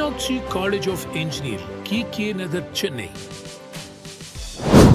Meenakshi College of Engineering, KK Nagar, Chennai.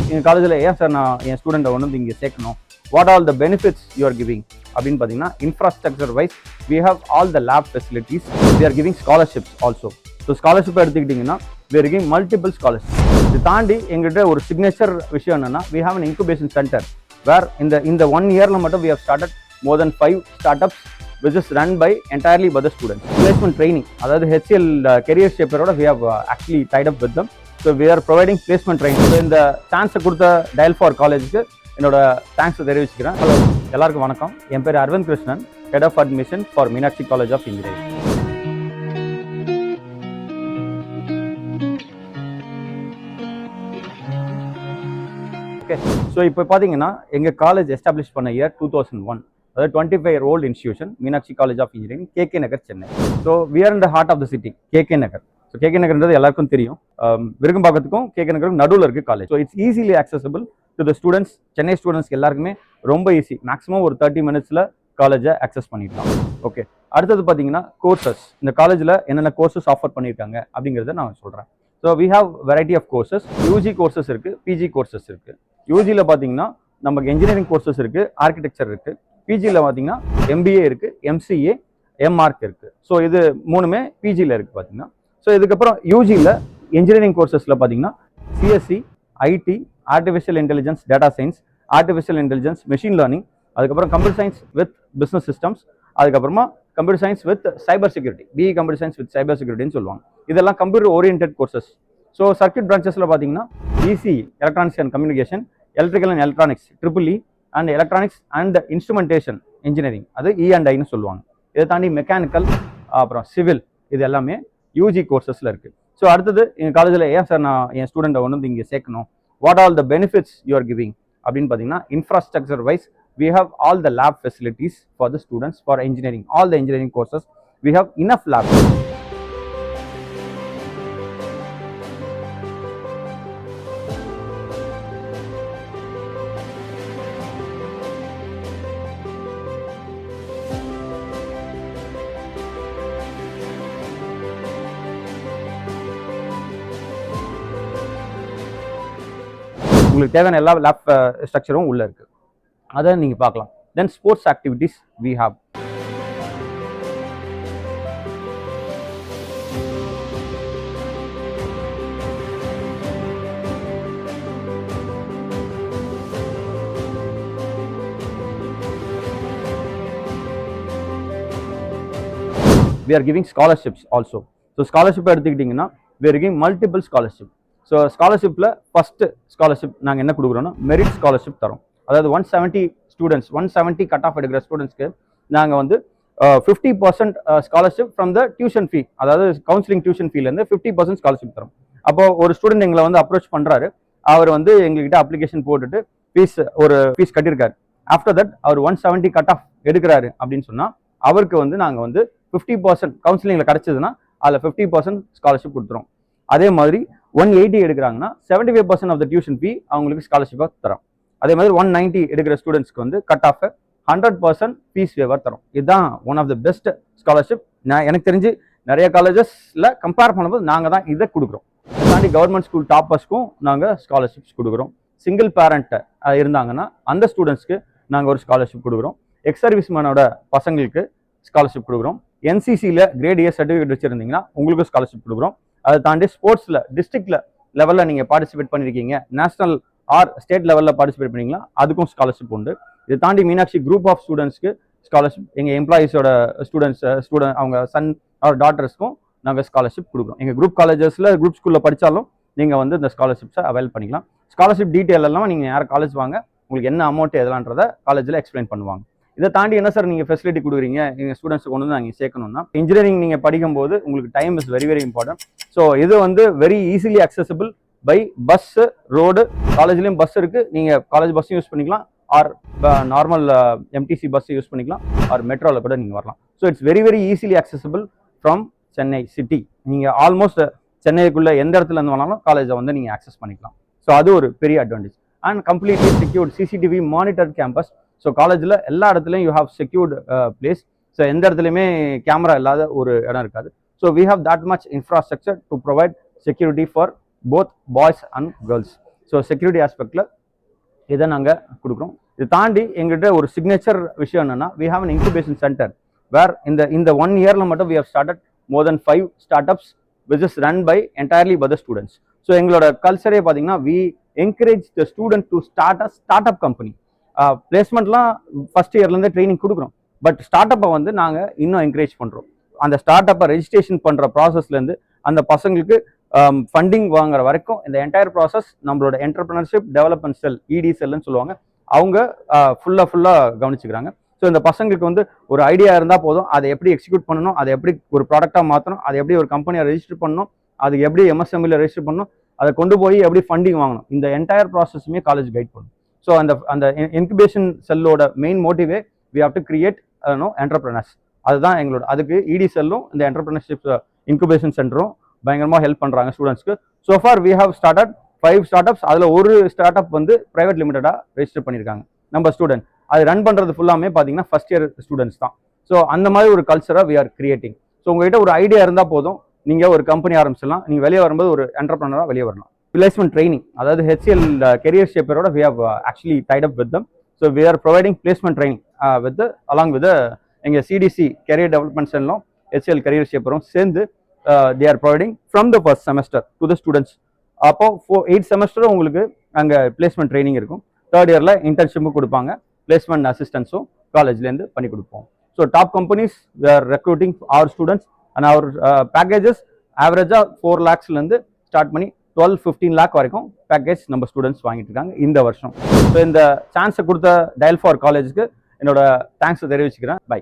எங்கள் காலேஜில் ஏன் சார் நான் என் ஸ்டூடெண்ட்டை வந்து இங்கே சேர்க்கணும், what all the benefits you are giving அப்படின்னு பார்த்தீங்கன்னா, infrastructure wise we have all the lab facilities, we are giving scholarships also. So scholarship எடுத்துக்கிட்டிங்கன்னா we are giving multiple scholarship. இது தாண்டி எங்கள்கிட்ட ஒரு சிக்னேச்சர் விஷயம் என்னென்னா, we have an incubation centre where இந்த 1 இயரில் மட்டும் we have started more than 5 startups which is run by entirely by the students. Placement training, அதாவது HCL career shaper-ஓட we have actually tied up with them. So we are providing placement training. So இந்த சான்ஸை கொடுத்த dial for காலேஜுக்கு என்னோட thanks தெரிவிச்சுக்கிறேன். Hello, எல்லாருக்கும் வணக்கம். என் பேர் Aravind Krishnan, head of admission for Meenakshi college of engineering. Okay, so இப்போ பார்த்தீங்கன்னா எங்கள் காலேஜ் எஸ்டாப்ளிஷ் பண்ண இயர் 2001. அதாவது 25-year-old institution, Meenakshi college of engineering, KK Nagar, Chennai. So we are in the heart of the city, KK Nagar. So KK நகர்ன்றது எல்லாருக்கும் தெரியும். விருகம்பாக்கத்துக்கும் KK நகருக்கும் நடுவில் இருக்குது college. So it's easily accessible to the students. Chennai ஸ்டூடெண்ட்ஸ்க்கு எல்லாருக்குமே ரொம்ப ஈஸி, மேக்ஸிமம் ஒரு 30 minutes காலேஜை ஆக்சஸ் பண்ணிடலாம். ஓகே, அடுத்தது பார்த்தீங்கன்னா கோர்சஸ். இந்த காலேஜில் என்னென்ன கோர்சஸ் ஆஃபர் பண்ணியிருக்காங்க அப்படிங்கிறத நான் சொல்கிறேன். So we have variety of courses. UG courses இருக்குது, பிஜி கோர்சஸ் இருக்குது. யூஜியில் பார்த்தீங்கன்னா நமக்கு இன்ஜினியரிங் கோர்சஸ் இருக்குது, ஆர்கிடெக்சர் இருக்குது. பிஜியில் பார்த்தீங்கன்னா MBA இருக்குது, MCA, MArch இருக்குது. ஸோ இது மூணுமே பிஜியில் இருக்குது பார்த்தீங்கன்னா. ஸோ இதுக்கப்புறம் யூஜியில் இன்ஜினியரிங் கோர்சஸில் பார்த்தீங்கன்னா CSE, IT, artificial intelligence, data science, artificial intelligence, machine learning, அதுக்கப்புறம் computer science with business systems, அதுக்கப்புறமா computer science with cyber security, BE computer science with cyber செக்யூரிட்டின்னு சொல்லுவாங்க. இதெல்லாம் computer orient courses. So circuit பிரான்ச்சஸில் பார்த்தீங்கன்னா ECE, electronics and communication, electrical and electronics, EEE, and electronics and instrumentation engineering, அது E&Iன்னு சொல்லுவாங்க. இதை தாண்டி மெக்கானிக்கல், அப்புறம் சிவில், இது எல்லாமே யூஜி கோர்சஸில் இருக்குது. ஸோ அடுத்தது எங்கள் காலேஜில் ஏன் சார் நான் என் ஸ்டூடெண்ட்டை வந்து இங்கே சேர்க்கணும், what all the benefits you are giving அப்படின்னு பார்த்தீங்கன்னா, infrastructure wise we have all the lab facilities for the students for engineering, all the engineering courses we have enough labs. உங்களுக்கு தேவையான எல்லா லேப் ஸ்ட்ரக்சரும் உள்ள இருக்கு, அதை நீங்க பார்க்கலாம். தென் sports activities we have. We are giving scholarships also. So scholarship எடுத்துக்கிட்டிங்கன்னா we are giving multiple scholarship. So ஸ்காலர்ஷிப்பில் ஃபஸ்ட்டு ஸ்காலர்ஷிப் நாங்கள் என்ன கொடுக்குறோன்னா மெரிட் ஸ்காலர்ஷிப் தரோம். அதாவது 170 ஸ்டூடெண்ட்ஸ், 170 கட் ஆஃப் எடுக்கிற ஸ்டூடெண்ட்ஸ்க்கு நாங்கள் வந்து 50% scholarship from the tuition fee, அதாவது கவுன்சிலிங் டியூஷன் ஃபீலேருந்து 50% ஸ்காலர்ஷிப் தரோம். அப்போது ஒரு ஸ்டூடெண்ட் எங்களை வந்து அப்ரோச் பண்ணுறாரு, அவர் வந்து எங்ககிட்ட அப்ளிகேஷன் போட்டுட்டு ஃபீஸ் கட்டியிருக்காரு. ஆஃப்டர் தட் அவர் 170 கட் ஆஃப் எடுக்கிறாரு அப்படின்னு சொன்னால் அவருக்கு வந்து நாங்கள் வந்து 50% கவுன்சிலிங்கில் கிடச்சிதுன்னா அதில் 50% ஸ்காலர்ஷிப் கொடுத்துரும். அதே மாதிரி 180 எடுக்கிறாங்கன்னா 75% ஆஃப் த டியூஷன் ஃபீ அவங்களுக்கு ஸ்காலர்ஷிப்பாக தரோம். அதே மாதிரி 190 எடுக்கிற ஸ்டூடெண்ட்ஸ்க்கு வந்து கட் ஆஃப் 100% ஃபீஸ் வேவர் தரோம். இதுதான் one of the best scholarship. எனக்கு தெரிஞ்சு நிறைய காலேஜஸில் கம்பேர் பண்ணும்போது நாங்கள் தான் இதை கொடுக்குறோம். தாண்டி கவர்மெண்ட் ஸ்கூல் டாப்பர்ஸ்க்கும் நாங்கள் ஸ்காலர்ஷிப்ஸ் கொடுக்குறோம். சிங்கிள் பேரண்ட் இருந்தாங்கன்னா அந்த ஸ்டூடெண்ட்ஸ்க்கு நாங்கள் ஒரு ஸ்காலர்ஷிப் கொடுக்குறோம். எக்ஸ் சர்வீஸ் மேனோட பசங்களுக்கு ஸ்காலர்ஷிப் கொடுக்குறோம். NCCயில் கிரேட் A சர்டிஃபிகேட் வச்சுருந்தீங்கன்னா உங்களுக்கு ஸ்காலர்ஷிப் கொடுக்குறோம். அதை தாண்டி ஸ்போர்ட்ஸில் டிஸ்ட்ரிக்ட் லெவலில் நீங்கள் பார்ட்டிசிபேட் பண்ணியிருக்கீங்க, நேஷனல் ஆர் ஸ்டேட் லெவலில் பார்ட்டிசிபேட் பண்ணிங்களா, அதுக்கும் ஸ்காலர்ஷிப் உண்டு. இதை தாண்டி மீனாட்சி குரூப் ஆஃப் ஸ்டூடெண்ட்ஸ்க்கு ஸ்காலர்ஷிப், எங்கள் எம்ப்ளாயீஸோட ஸ்டூடெண்ட் அவங்க சன் ஆர் டாட்டர்ஸ்க்கும் நாங்கள் ஸ்காலர்ஷிப் கொடுக்குறோம். எங்கள் குரூப் காலேஜஸில் குரூப் ஸ்கூலில் படித்தாலும் நீங்கள் வந்து இந்த ஸ்காலர்ஷிப்ஸை அவைல் பண்ணிக்கலாம். ஸ்காலர்ஷிப் டீட்டெயில் எல்லாம் நீங்கள் யார் காலேஜ் வாங்க, உங்களுக்கு என்ன அமௌண்ட் எதலான்றதை காலேஜில் எக்ஸ்பிளைன் பண்ணுவாங்க. இதை தாண்டி என்ன சார் நீங்கள் ஃபெசிலிட்டி கொடுக்குறீங்க எங்கள் ஸ்டூடெண்ட்ஸ் கொண்டு வந்து நாங்கள் சேர்க்கணும்னா, இன்ஜினியரிங் நீங்கள் படிக்கும்போது உங்களுக்கு time is very very important. So இது வந்து very easily accessible by bus, road. காலேஜ்லேயும் பஸ் இருக்குது, நீங்கள் காலேஜ் பஸ்ஸும் யூஸ் பண்ணிக்கலாம், or normal MTC bus use பண்ணிக்கலாம், ஆர் மெட்ரோவில் கூட நீங்கள் வரலாம். So it's very very easily accessible from Chennai city. நீங்கள் ஆல்மோஸ்ட் சென்னைக்குள்ளே எந்த இடத்துல இருந்து வேணாலும் காலேஜை வந்து நீங்கள் ஆக்சஸ் பண்ணிக்கலாம். ஸோ அது ஒரு பெரிய advantage. And completely secured, CCTV monitored campus. So காலேஜில் எல்லா இடத்துலையும் you have secured place. So எந்த இடத்துலையுமே கேமரா இல்லாத ஒரு இடம் இருக்காது. So we have that much infrastructure to provide security for both boys and girls. So security ஆஸ்பெக்டில் இதை நாங்கள் கொடுக்குறோம். இது தாண்டி எங்கள்கிட்ட ஒரு சிக்னேச்சர் விஷயம் என்னென்னா, we have an incubation centre where இந்த 1 இயரில் மட்டும் we have started more than 5 start ups which is run by entirely by the students. So எங்களோட கல்ச்சரே பார்த்தீங்கன்னா, we encourage the student to start a startup company. பிளேஸ்மெண்ட்லாம் first இயர்லேருந்து training கொடுக்குறோம். But start அப்பை வந்து நாங்கள் இன்னும் என்கரேஜ் பண்ணுறோம். அந்த ஸ்டார்ட் அப்பை ரெஜிஸ்ட்ரேஷன் பண்ணுற ப்ராசஸ்லேருந்து அந்த பசங்களுக்கு ஃபண்டிங் வாங்குற வரைக்கும் இந்த என்டையர் ப்ராசஸ் நம்மளோட என்டர்பிரினர்ஷிப் டெவலப்மெண்ட் செல், இடி செல்னு சொல்லுவாங்க, அவங்க ஃபுல்லாக கவனிச்சுக்கிறாங்க. ஸோ இந்த பசங்களுக்கு வந்து ஒரு ஐடியா இருந்தால் போதும், அதை எப்படி எக்ஸிக்யூட் பண்ணணும், அதை எப்படி ஒரு ப்ராடக்டாக மாற்றணும், அதை எப்படி ஒரு கம்பெனியை ரெஜிஸ்டர் பண்ணணும், அது எப்படி எம்எஸ்எம்இல ரெஜிஸ்டர் பண்ணணும், அதை கொண்டு போய் எப்படி ஃபண்டிங் வாங்கணும், இந்த என்டையர் ப்ராசஸுமே காலேஜ் கைட் பண்ணும். ஸோ அந்த இன்குபேஷன் செல்லோட மெயின் மோட்டிவே we have to create entrepreneurs. அதுதான் எங்களோட, அதுக்கு இடி செல்லும் இந்த என்டர்பிரினர்ஷிப் இன்குபேஷன் சென்டரும் பயங்கரமாக ஹெல்ப் பண்ணுறாங்க ஸ்டூடெண்ட்ஸ்க்கு. So for we have started 5 start ups. அதில் ஒரு ஸ்டார்ட் அப் வந்து பிரைவேட் லிமிடெடாக ரெஜிஸ்டர் பண்ணியிருக்காங்க நம்ம ஸ்டூடெண்ட். அது ரன் பண்ணுறது ஃபுல்லாமே பார்த்தீங்கன்னா ஃபர்ஸ்ட் இயர் ஸ்டூடெண்ட்ஸ் தான். ஸோ அந்த மாதிரி ஒரு கல்ச்சரை வி ஆர் கிரியேட்டிங். ஸோ உங்கள்கிட்ட ஒரு ஐடியா இருந்தால் போதும், நீங்கள் ஒரு கம்பெனி ஆரம்பிச்சிடலாம். நீங்கள் வெளியே வரும்போது ஒரு என்டர்பிரினராக வெளியே வரலாம். பிளேஸ்மெண்ட் ட்ரைனிங், அதாவது HCL கெரியர் ஷேப்பரோட we have actually tied up with them. So we are providing placement training with along with எங்கள் CDC கெரியர் டெவலப்மெண்ட் செல்லும் HCL கெரியர் ஷேப்பரும் சேர்ந்து they are providing from the first semester to the students. அப்போ 8 செமஸ்டரும் உங்களுக்கு அங்கே placement training இருக்கும். 3rd இயரில் இன்டர்ன்ஷிப்பும் கொடுப்பாங்க, பிளேஸ்மெண்ட் அசிஸ்டன்ஸும் காலேஜ்லேருந்து பண்ணி கொடுப்போம். So top companies we are recruiting our students and our packages ஆவரேஜாக 4 lakhsலேருந்து ஸ்டார்ட் பண்ணி 12-15 lakh வரைக்கும் பேக்கேஜ் நம்ம ஸ்டூடெண்ட்ஸ் வாங்கிட்டு இருக்காங்க இந்த வருஷம். ஸோ இந்த சான்ஸை கொடுத்த டயல் ஃபார் காலேஜுக்கு என்னோட தேங்க்ஸை தெரிவிச்சுக்கிறேன். பை.